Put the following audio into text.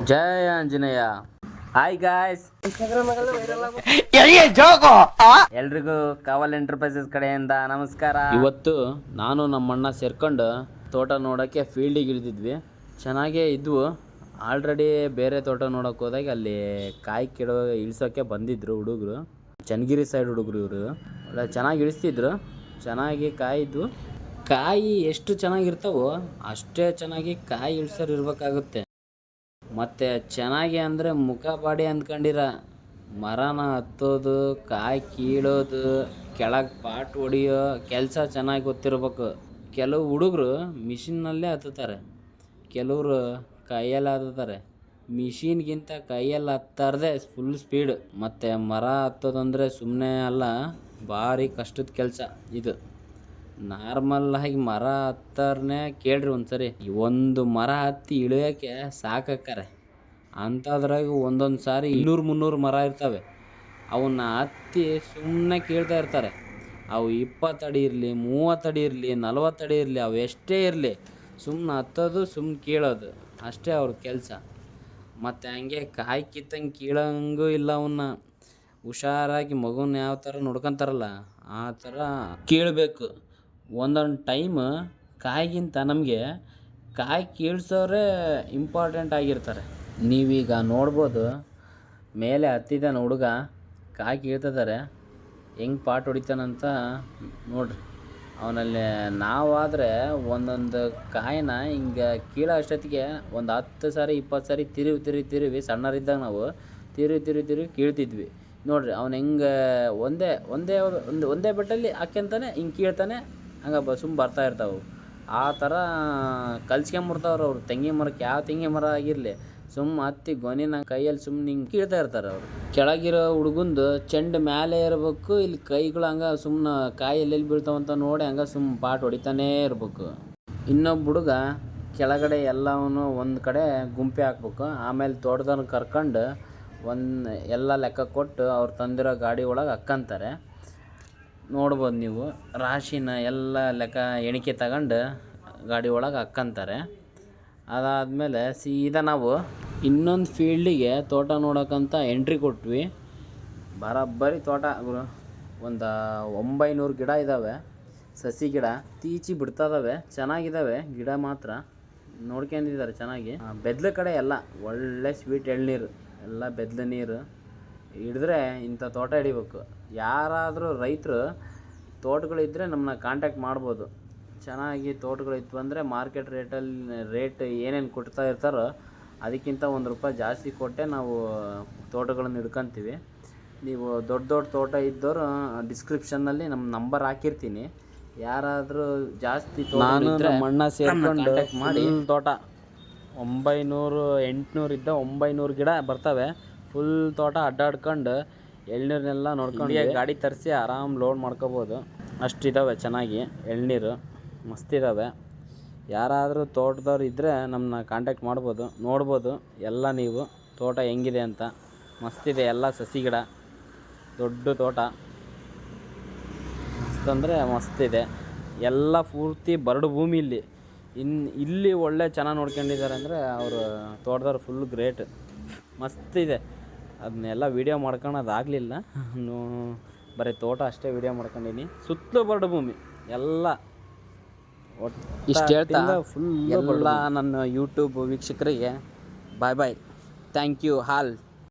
ಜೈ Anjaneya. Hi guys, ಎಲ್ರಿಗೂ ಕಾವಲ್ enterprises ಕಡೆಯಿಂದ ನಮಸ್ಕಾರ. ಇವತ್ತು ನಾನು ನಮ್ಮಣ್ಣ ಸೇರ್ಕೊಂಡು ತೋಟ ನೋಡೋಕ್ಕೆ ಫೀಲ್ಡಿಗೆ ಇಳಿದಿದ್ವಿ. ಚೆನ್ನಾಗೇ ಇದ್ವು. ಆಲ್ರೆಡಿ ಬೇರೆ ತೋಟ ನೋಡೋಕೆ ಹೋದಾಗ ಅಲ್ಲಿ ಕಾಯಿ ಇಳಿಸೋಕ್ಕೆ ಬಂದಿದ್ರು ಹುಡುಗರು, ಚನ್ನಗಿರಿ ಸೈಡ್ ಹುಡುಗರು. ಇವರು ಒಳ್ಳೆ ಚೆನ್ನಾಗಿ ಇಳಿಸ್ತಿದ್ರು, ಚೆನ್ನಾಗಿ ಕಾಯಿದ್ವು. ಕಾಯಿ ಎಷ್ಟು ಚೆನ್ನಾಗಿರ್ತಾವೋ ಅಷ್ಟೇ ಚೆನ್ನಾಗಿ ಕಾಯಿ ಇಳಿಸೋರು ಇರಬೇಕಾಗುತ್ತೆ. ಮತ್ತು ಚೆನ್ನಾಗಿ ಅಂದರೆ ಮುಖ ಬಾಡಿ ಅಂದ್ಕೊಂಡಿರ ಮರನ ಹತ್ತೋದು, ಕಾಯಿ ಕೀಳೋದು, ಕೆಳಗೆ ಪಾಟ್ ಹೊಡಿಯೋ ಕೆಲಸ ಚೆನ್ನಾಗಿ ಗೊತ್ತಿರ್ಬೇಕು. ಕೆಲವು ಹುಡುಗರು ಮಿಷಿನ್ನಲ್ಲೇ ಹತ್ತುತ್ತಾರೆ, ಕೆಲವರು ಕೈಯಲ್ಲಿ ಹತ್ತುತ್ತಾರೆ. ಮಿಷಿನ್ಗಿಂತ ಕೈಯಲ್ಲಿ ಹತ್ತಾರದೆ ಫುಲ್ ಸ್ಪೀಡ್. ಮತ್ತು ಮರ ಹತ್ತೋದಂದರೆ ಸುಮ್ಮನೆ ಅಲ್ಲ, ಭಾರಿ ಕಷ್ಟದ ಕೆಲಸ ಇದು. ನಾರ್ಮಲ್ಲಾಗಿ ಮರ ಹತ್ತಾರನೇ ಕೇಳ್ರಿ ಒಂದ್ಸರಿ. ಒಂದು ಮರ ಹತ್ತಿ ಇಳಿಯೋಕ್ಕೆ ಸಾಕಾರೆ. ಅಂಥದ್ರಾಗ ಒಂದೊಂದು ಸಾರಿ 200-300 ಮರ ಇರ್ತವೆ. ಅವನ್ನ ಹತ್ತಿ ಸುಮ್ಮನೆ ಕೀಳ್ತಾ ಇರ್ತಾರೆ. ಅವು 20 ಅಡಿ ಇರಲಿ, 30 ಅಡಿ ಇರಲಿ, 40 ಅಡಿ ಇರಲಿ, ಅವು ಎಷ್ಟೇ ಇರಲಿ, ಸುಮ್ಮನೆ ಹತ್ತೋದು, ಸುಮ್ಮನೆ ಕೀಳೋದು ಅಷ್ಟೇ ಅವ್ರ ಕೆಲಸ. ಮತ್ತು ಹಂಗೆ ಕಾಯಿ ಕಿತ್ತಂಗೆ ಕೀಳಂಗೂ ಇಲ್ಲ. ಅವನ್ನ ಹುಷಾರಾಗಿ ಮಗುನ ಯಾವ ಥರ ನೋಡ್ಕೊತಾರಲ್ಲ ಆ ಥರ ಕೀಳಬೇಕು. ಒಂದೊಂದು ಟೈಮ್ ಕಾಯಿಗಿಂತ ನಮಗೆ ಕಾಯಿ ಕೀಳ್ಸೋರೇ ಇಂಪಾರ್ಟೆಂಟ್ ಆಗಿರ್ತಾರೆ. ನೀವೀಗ ನೋಡ್ಬೋದು, ಮೇಲೆ ಹತ್ತಿದ್ದಾನೆ ಹುಡುಗ, ಕಾಯಿ ಕೀಳ್ತಿದ್ದಾರೆ, ಹೆಂಗೆ ಪಾಟ್ ಹೊಡಿತಾನಂತ ನೋಡ್ರಿ. ಅವನಲ್ಲಿ ನಾವಾದರೆ ಒಂದೊಂದು ಕಾಯಿನ ಹಿಂಗೆ ಕೀಳೋ ಅಷ್ಟೊತ್ತಿಗೆ ಒಂದು 10 ಸಾರಿ 20 ಸಾರಿ ತಿರುವಿ ಸಣ್ಣರಿದ್ದಾಗ ನಾವು ತಿರುವಿ ಕೀಳ್ತಿದ್ವಿ ನೋಡ್ರಿ. ಅವನು ಹೆಂಗೆ ಒಂದೇ ಬೆಟ್ಟಲ್ಲಿ ಹಾಕ್ಯಂತಾನೆ ಹಿಂಗೆ ಕೀಳ್ತಾನೆ, ಹಂಗೆ ಸುಮ್ಮ ಬರ್ತಾ ಇರ್ತಾವೆ. ಆ ಥರ ಕಲ್ಸ್ಕೊಂಬಿಡ್ತಾವ್ರು ಅವ್ರು. ತೆಂಗಿನ ಮರಕ್ಕೆ ಯಾವ ತೆಂಗಿನ ಮರ ಆಗಿರಲಿ, ಸುಮ್ಮ ಹತ್ತಿ ಗೊನಿನ ಕೈಯಲ್ಲಿ ಸುಮ್ಮನೆ ಹಿಂಗೆ ಕೀಳ್ತಾ ಇರ್ತಾರೆ ಅವರು. ಕೆಳಗಿರೋ ಹುಡುಗಂದು ಚೆಂಡು ಮೇಲೆ ಇರಬೇಕು, ಇಲ್ಲಿ ಕೈಗಳು ಹಂಗೆ ಸುಮ್ಮನೆ ಕಾಯಿ ಎಲ್ಲೆಲ್ಲಿ ಬೀಳ್ತಾವಂತ ನೋಡಿ ಹಂಗೆ ಸುಮ್ಮ ಪಾಟ್ ಹೊಡಿತಾನೇ ಇರ್ಬೇಕು. ಇನ್ನೊಬ್ಬ ಹುಡುಗ ಕೆಳಗಡೆ ಎಲ್ಲವೂ ಒಂದು ಕಡೆ ಗುಂಪೆ ಹಾಕ್ಬೇಕು. ಆಮೇಲೆ ತೋಟದವ್ರನ್ನ ಕರ್ಕೊಂಡು ಎಲ್ಲ ಲೆಕ್ಕ ಕೊಟ್ಟು ಅವ್ರು ತಂದಿರೋ ಗಾಡಿ ಒಳಗೆ ಹಾಕ್ಕಂತಾರೆ. ನೋಡ್ಬೋದು ನೀವು, ರಾಶಿನ ಎಲ್ಲ ಲೆಕ್ಕ ಎಣಿಕೆ ತಗೊಂಡು ಗಾಡಿ ಒಳಗೆ ಹಾಕ್ಕಂತಾರೆ. ಅದಾದಮೇಲೆ ಸೀದಾ ನಾವು ಇನ್ನೊಂದು ಫೀಲ್ಡಿಗೆ ತೋಟ ನೋಡೋಕ್ಕಂತ ಎಂಟ್ರಿ ಕೊಟ್ವಿ. ಬರೋಬ್ಬರಿ ತೋಟ ಒಂದು 900 ಗಿಡ ಇದ್ದಾವೆ, ಸಸಿ ಗಿಡ ತೀಚಿ ಬಿಡ್ತದವೆ, ಚೆನ್ನಾಗಿದ್ದಾವೆ ಗಿಡ ಮಾತ್ರ. ನೋಡ್ಕೊಂಡಿದ್ದಾರೆ ಚೆನ್ನಾಗಿ. ಬೆದ್ಲ ಕಡೆ ಎಲ್ಲ ಒಳ್ಳೆ ಸ್ವೀಟ್ ಎಳ್ನೀರು, ಎಲ್ಲ ಬೆದ್ಲ ನೀರು ಹಿಡಿದ್ರೆ ಇಂಥ ತೋಟ ಹಿಡಿಬೇಕು. ಯಾರಾದರೂ ರೈತರು ತೋಟಗಳಿದ್ದರೆ ನಮ್ಮನ್ನ ಕಾಂಟ್ಯಾಕ್ಟ್ ಮಾಡ್ಬೋದು. ಚೆನ್ನಾಗಿ ತೋಟಗಳಿತ್ತು ಅಂದರೆ ಮಾರ್ಕೆಟ್ ರೇಟ್ ಏನೇನು ಕೊಡ್ತಾ ಇರ್ತಾರೋ ಅದಕ್ಕಿಂತ ₹1 ಜಾಸ್ತಿ ಕೊಟ್ಟೆ ನಾವು ತೋಟಗಳನ್ನು ಹಿಡ್ಕೊತೀವಿ. ನೀವು ದೊಡ್ಡ ತೋಟ ಇದ್ದವರು ಡಿಸ್ಕ್ರಿಪ್ಷನ್ನಲ್ಲಿ ನಮ್ಮ ನಂಬರ್ ಹಾಕಿರ್ತೀನಿ. ಯಾರಾದರೂ ಜಾಸ್ತಿ ಮಣ್ಣ ಸೇರ್ಕೊಂಡು ಕಾಂಟ್ಯಾಕ್ಟ್ ಮಾಡಿ. ತೋಟ 900-800 ಇದ್ದ 900 ಗಿಡ ಬರ್ತವೆ. ಫುಲ್ ತೋಟ ಅಡ್ಡಾಡ್ಕೊಂಡು ಎಳ್ನೀರನ್ನೆಲ್ಲ ನೋಡ್ಕೊಂಡು ಗಾಡಿ ತರಿಸಿ ಆರಾಮ್ ಲೋಡ್ ಮಾಡ್ಕೋಬೋದು. ಅಷ್ಟಿದ್ದಾವೆ ಚೆನ್ನಾಗಿ ಎಳ್ನೀರು, ಮಸ್ತಿದ್ದಾವೆ. ಯಾರಾದರೂ ತೋಟದವ್ರು ಇದ್ದರೆ ನಮ್ಮನ್ನ ಕಾಂಟ್ಯಾಕ್ಟ್ ಮಾಡ್ಬೋದು, ನೋಡ್ಬೋದು ಎಲ್ಲ ನೀವು ತೋಟ ಹೆಂಗಿದೆ ಅಂತ. ಮಸ್ತಿದೆ, ಎಲ್ಲ ಸಸಿ ಗಿಡ, ದೊಡ್ಡ ತೋಟ ಮಸ್ತಂದರೆ ಮಸ್ತಿದೆ. ಎಲ್ಲ ಪೂರ್ತಿ ಬರಡು ಭೂಮಿ ಇಲ್ಲಿ ಒಳ್ಳೆ ಚೆನ್ನಾಗಿ ನೋಡ್ಕೊಂಡಿದ್ದಾರೆ ಅಂದರೆ ಅವರು ತೋಟದವ್ರು ಫುಲ್ ಗ್ರೇಟ್. ಮಸ್ತಿದೆ. ಅದನ್ನೆಲ್ಲ ವೀಡಿಯೋ ಮಾಡ್ಕೊಳೋದಾಗಲಿಲ್ಲ, ಬರೀ ತೋಟ ಅಷ್ಟೇ ವೀಡಿಯೋ ಮಾಡ್ಕೊಂಡಿನಿ. ಸುತ್ತಲೂ ಬರಡು ಭೂಮಿ ಎಲ್ಲ. ಇಷ್ಟು ಹೇಳ್ತಾ ಫುಲ್ ಎಲ್ಲ ನನ್ನ ಯೂಟ್ಯೂಬ್ ವೀಕ್ಷಕರಿಗೆ ಬಾಯ್. Thank you all.